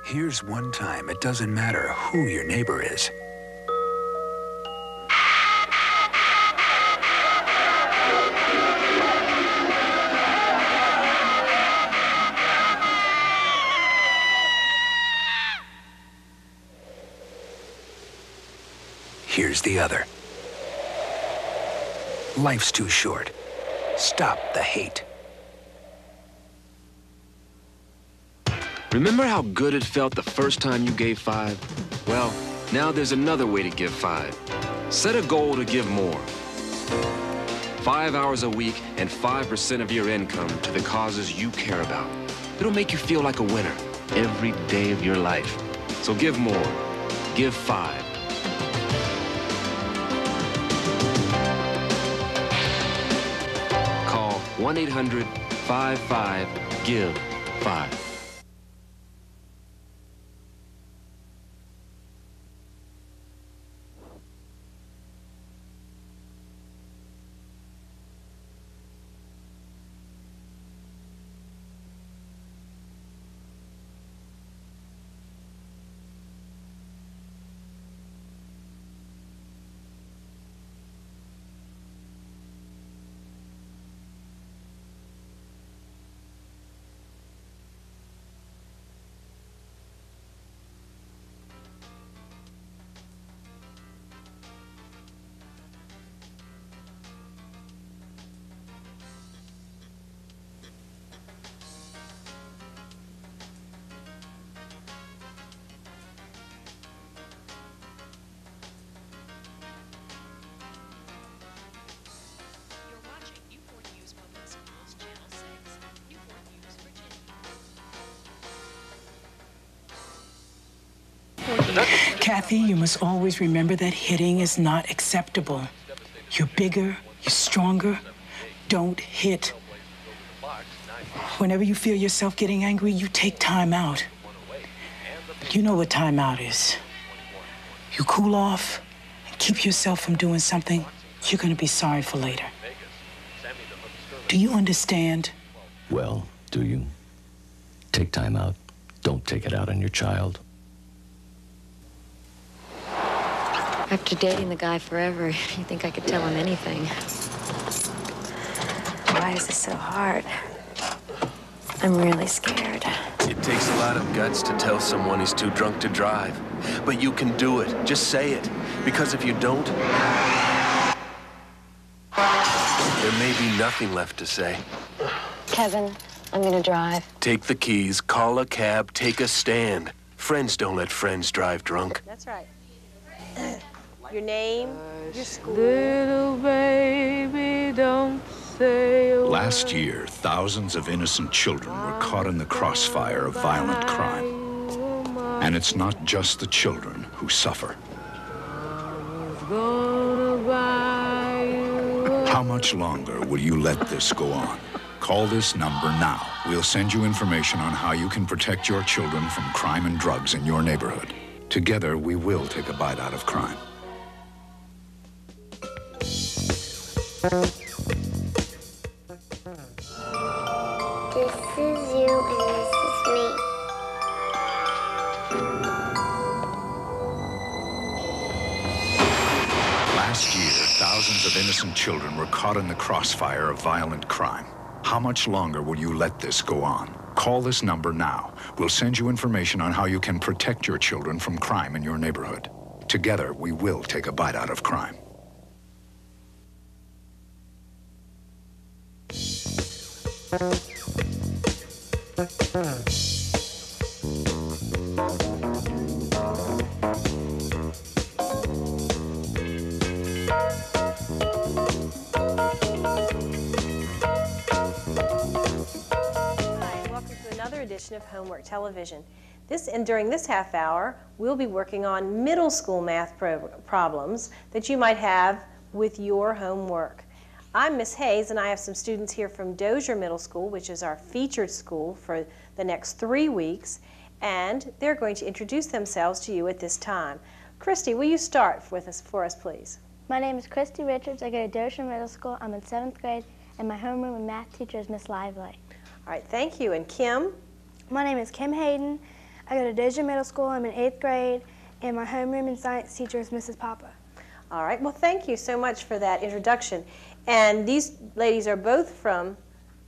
Here's one time it doesn't matter who your neighbor is. Here's the other. Life's too short. Stop the hate. Remember how good it felt the first time you gave 5? Well, now there's another way to give 5. Set a goal to give more. 5 hours a week and 5% of your income to the causes you care about. It'll make you feel like a winner every day of your life. So give more. Give 5. Call 1-800-55-GIVE-5. Kathy, you must always remember that hitting is not acceptable. You're bigger, you're stronger. Don't hit. Whenever you feel yourself getting angry, you take time out. You know what time out is. You cool off and keep yourself from doing something you're going to be sorry for later. Do you understand? Well, do you? Take time out. Don't take it out on your child. After dating the guy forever, you think I could tell him anything. Why is this so hard? I'm really scared. It takes a lot of guts to tell someone he's too drunk to drive. But you can do it. Just say it. Because if you don't, there may be nothing left to say. Kevin, I'm gonna drive. Take the keys, call a cab, take a stand. Friends don't let friends drive drunk. That's right. Your name, your school. Little baby, don't say a word. Last year, thousands of innocent children were caught in the crossfire of violent crime. And it's not just the children who suffer. How much longer will you let this go on? Call this number now. We'll send you information on how you can protect your children from crime and drugs in your neighborhood. Together, we will take a bite out of crime. This is you and this is me. Last year, thousands of innocent children were caught in the crossfire of violent crime. How much longer will you let this go on? Call this number now. We'll send you information on how you can protect your children from crime in your neighborhood. Together, we will take a bite out of crime. Edition of Homework Television. During this half hour, we'll be working on middle school math problems that you might have with your homework. I'm Miss Hayes, and I have some students here from Dozier Middle School, which is our featured school for the next 3 weeks, and they're going to introduce themselves to you at this time. Christy, will you start for us, please? My name is Christy Richards. I go to Dozier Middle School. I'm in 7th grade, and my homeroom and math teacher is Miss Lively. All right, thank you. And Kim? My name is Kim Hayden. I go to Dozier Middle School. I'm in 8th grade, and my homeroom and science teacher is Mrs. Papa. All right, well, thank you so much for that introduction. And these ladies are both from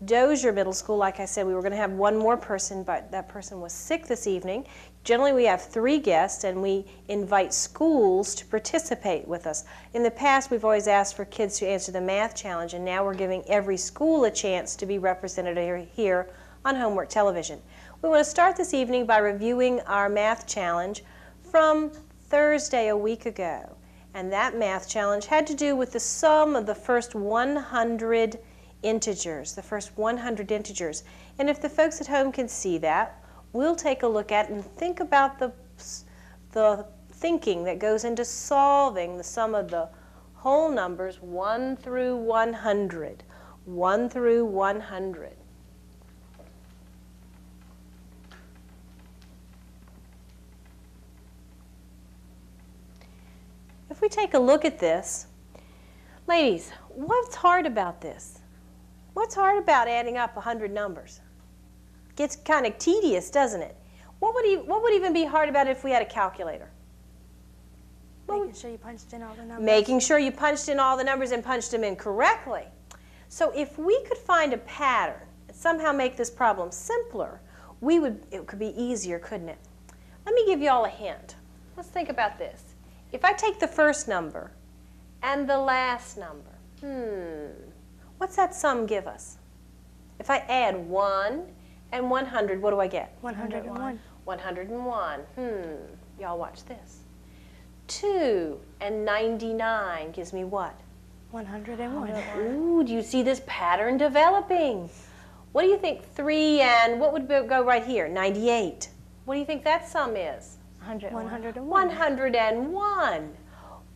Dozier Middle School. Like I said, we were going to have one more person, but that person was sick this evening. Generally, we have 3 guests, and we invite schools to participate with us. In the past, we've always asked for kids to answer the math challenge, and now we're giving every school a chance to be represented here on Homework Television. We want to start this evening by reviewing our math challenge from Thursday a week ago. And that math challenge had to do with the sum of the first 100 integers, the first 100 integers. And if the folks at home can see that, we'll take a look at and think about the thinking that goes into solving the sum of the whole numbers 1 through 100. 1 through 100. If we take a look at this, ladies, what's hard about this? What's hard about adding up 100 numbers? Gets kind of tedious, doesn't it? What would even be hard about it if we had a calculator? Making sure you punched in all the numbers. Making sure you punched in all the numbers and punched them in correctly. So if we could find a pattern and somehow make this problem simpler, it could be easier, couldn't it? Let me give you all a hint. Let's think about this. If I take the first number and the last number, what's that sum give us? If I add 1 and 100, what do I get? 101. 101. Y'all watch this. 2 and 99 gives me what? 101. Ooh, do you see this pattern developing? What do you think 3 and what would go right here? 98. What do you think that sum is? 101. 101.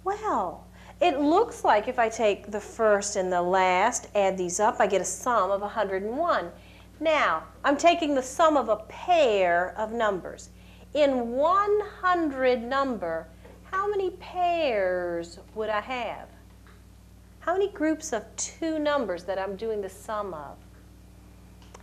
Well, it looks like if I take the first and the last, add these up, I get a sum of 101. Now, I'm taking the sum of a pair of numbers. In 100 number, how many pairs would I have? How many groups of 2 numbers that I'm doing the sum of?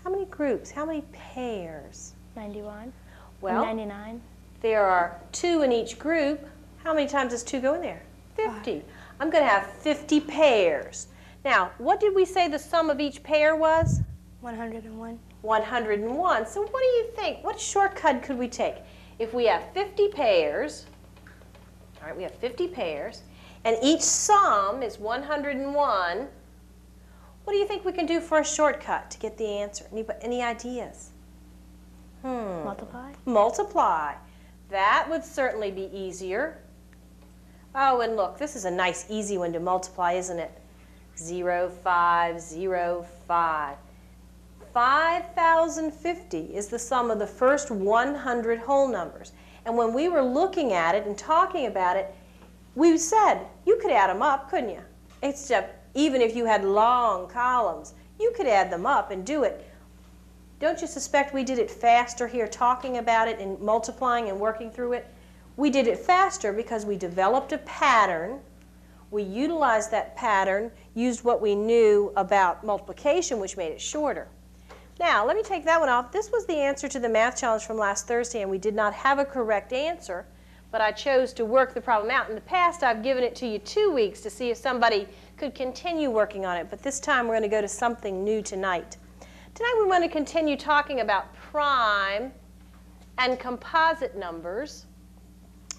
How many groups? How many pairs? 91. Well, 99. There are 2 in each group. How many times does 2 go in there? 50. I'm going to have 50 pairs. Now, what did we say the sum of each pair was? 101. 101. So what do you think? What shortcut could we take? If we have 50 pairs, all right, we have 50 pairs, and each sum is 101, what do you think we can do for a shortcut to get the answer? Any ideas? Multiply. Multiply. That would certainly be easier. Oh, and look, this is a nice, easy one to multiply, isn't it? 0, 5, 0, 5. 5,050 is the sum of the first 100 whole numbers. And when we were looking at it and talking about it, we said you could add them up, couldn't you? Except even if you had long columns, you could add them up and do it. Don't you suspect we did it faster here talking about it and multiplying and working through it? We did it faster because we developed a pattern. We utilized that pattern, used what we knew about multiplication, which made it shorter. Now, let me take that one off. This was the answer to the math challenge from last Thursday, and we did not have a correct answer, but I chose to work the problem out. In the past, I've given it to you 2 weeks to see if somebody could continue working on it, but this time we're going to go to something new tonight. Tonight we want to continue talking about prime and composite numbers.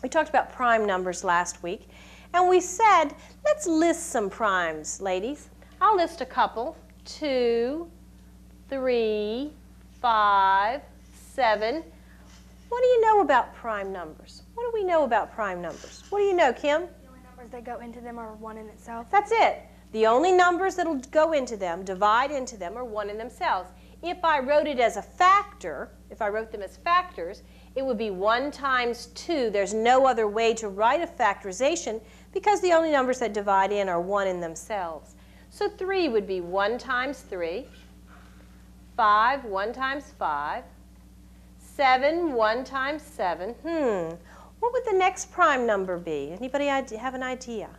We talked about prime numbers last week, and we said, let's list some primes, ladies. I'll list a couple. 2, 3, 5, 7. What do you know about prime numbers? What do we know about prime numbers? What do you know, Kim? The only numbers that go into them are 1 in itself. That's it. The only numbers that will go into them, divide into them, are 1 in themselves. If I wrote it as a factor, if I wrote them as factors, it would be 1 times 2. There's no other way to write a factorization because the only numbers that divide in are 1 in themselves. So 3 would be 1 times 3, 5, 1 times 5, 7, 1 times 7. What would the next prime number be? Anybody have an idea?